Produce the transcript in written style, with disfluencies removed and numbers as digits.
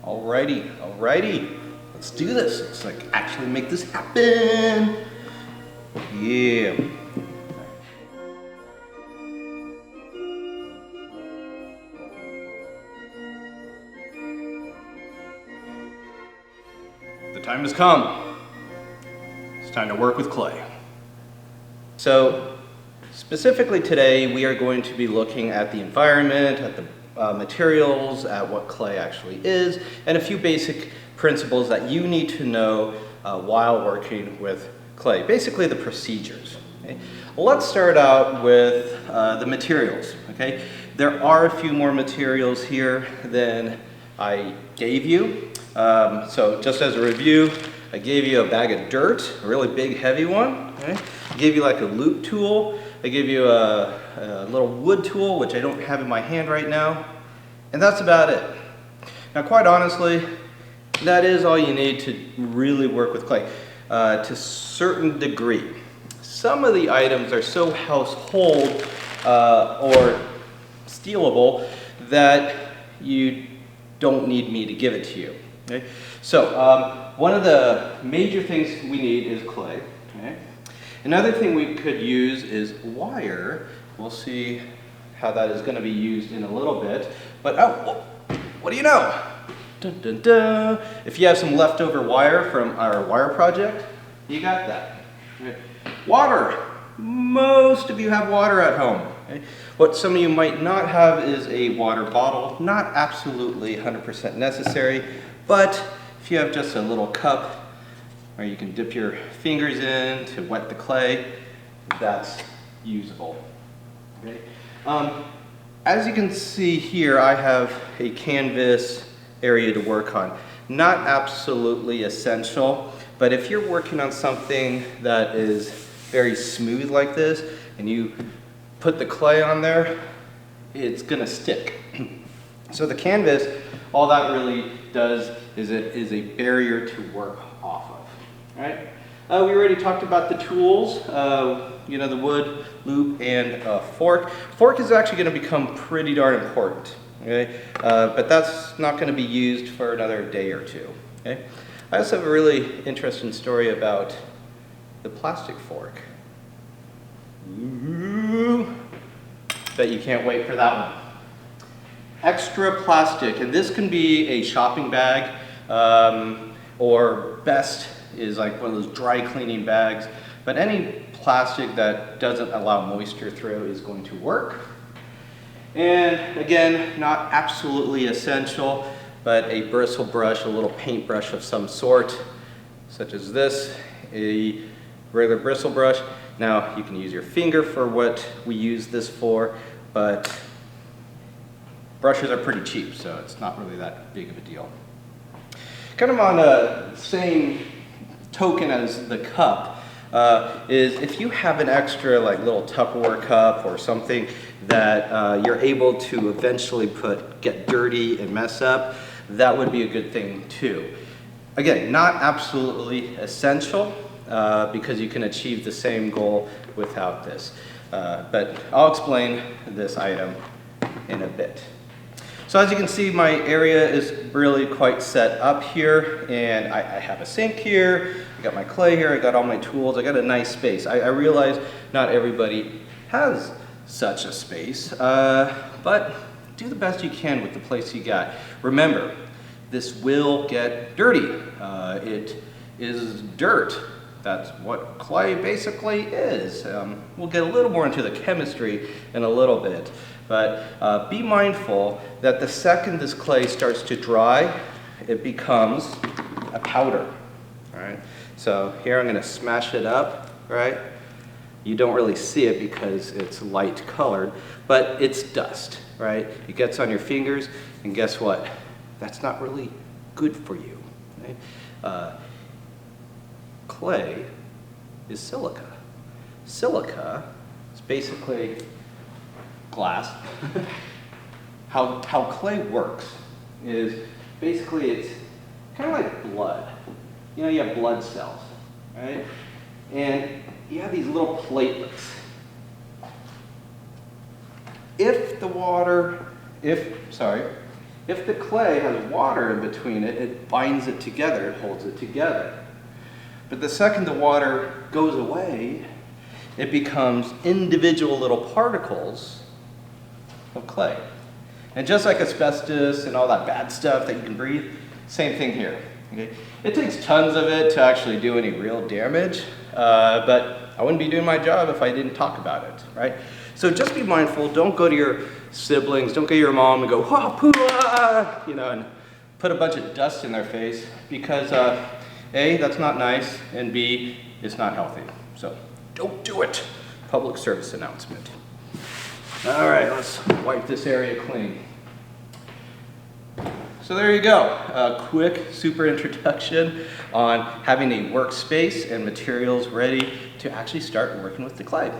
Alrighty. Let's do this. Let's actually make this happen. Yeah. The time has come. It's time to work with clay. So, specifically today, we are going to be looking at the environment, at the materials, at what clay actually is, and a few basic principles that you need to know while working with clay. Basically the procedures. Okay? Well, let's start out with the materials. Okay? There are a few more materials here than I gave you. So just as a review, I gave you a bag of dirt, a really big heavy one. Okay? I gave you like a loop tool. I gave you a little wood tool, which I don't have in my hand right now. And that's about it. Now, quite honestly, that is all you need to really work with clay to a certain degree. Some of the items are so household or stealable that you don't need me to give it to you. Okay? So one of the major things we need is clay. Okay? Another thing we could use is wire. We'll see how that is going to be used in a little bit. But oh, what do you know? Dun, dun, dun. If you have some leftover wire from our wire project, you got that. Okay. Water. Most of you have water at home. Okay. What some of you might not have is a water bottle. Not absolutely 100% necessary, but if you have just a little cup where you can dip your fingers in to wet the clay, that's usable. Okay. As you can see here, I have a canvas area to work on. Not absolutely essential, but if you're working on something that is very smooth like this, and you put the clay on there, it's gonna stick. So the canvas, all that really does is it is a barrier to work off of. All right? We already talked about the tools, you know, the wood, loop, and fork. Fork is actually going to become pretty darn important, okay? But that's not going to be used for another day or two, okay? I also have a really interesting story about the plastic fork. Ooh, bet you can't wait for that one. Extra plastic, and this can be a shopping bag, or best is like one of those dry cleaning bags, but any plastic that doesn't allow moisture through is going to work. And again, not absolutely essential, but a bristle brush, a little paintbrush of some sort, such as this, a regular bristle brush. Now, you can use your finger for what we use this for, but brushes are pretty cheap, so it's not really that big of a deal. Kind of on the same token as the cup is if you have an extra like little Tupperware cup or something that you're able to eventually get dirty and mess up, that would be a good thing too. Again, not absolutely essential because you can achieve the same goal without this. But I'll explain this item in a bit. So as you can see, my area is really quite set up here, and I have a sink here, I got my clay here, I got all my tools, I got a nice space. I realize not everybody has such a space, but do the best you can with the place you got. Remember, this will get dirty. It is dirt. That's what clay basically is. We'll get a little more into the chemistry in a little bit, but be mindful that the second this clay starts to dry, it becomes a powder. All right. So here I'm going to smash it up. Right. You don't really see it because it's light colored, but it's dust. Right. It gets on your fingers, and guess what? That's not really good for you. Right? Clay is silica. Silica is basically glass. How clay works is basically it's kind of like blood. You know, you have blood cells, right? And you have these little platelets. If If the clay has water in between it, it binds it together, it holds it together. But the second the water goes away, it becomes individual little particles of clay. And just like asbestos and all that bad stuff that you can breathe, same thing here. Okay? It takes tons of it to actually do any real damage, but I wouldn't be doing my job if I didn't talk about it, right? So just be mindful. Don't go to your siblings, don't go to your mom and go, "Wah, poo, ah," you know, and put a bunch of dust in their face, because A, that's not nice, and B, it's not healthy. So don't do it. Public service announcement. All right, let's wipe this area clean. So there you go, a quick, super introduction on having a workspace and materials ready to actually start working with the clay.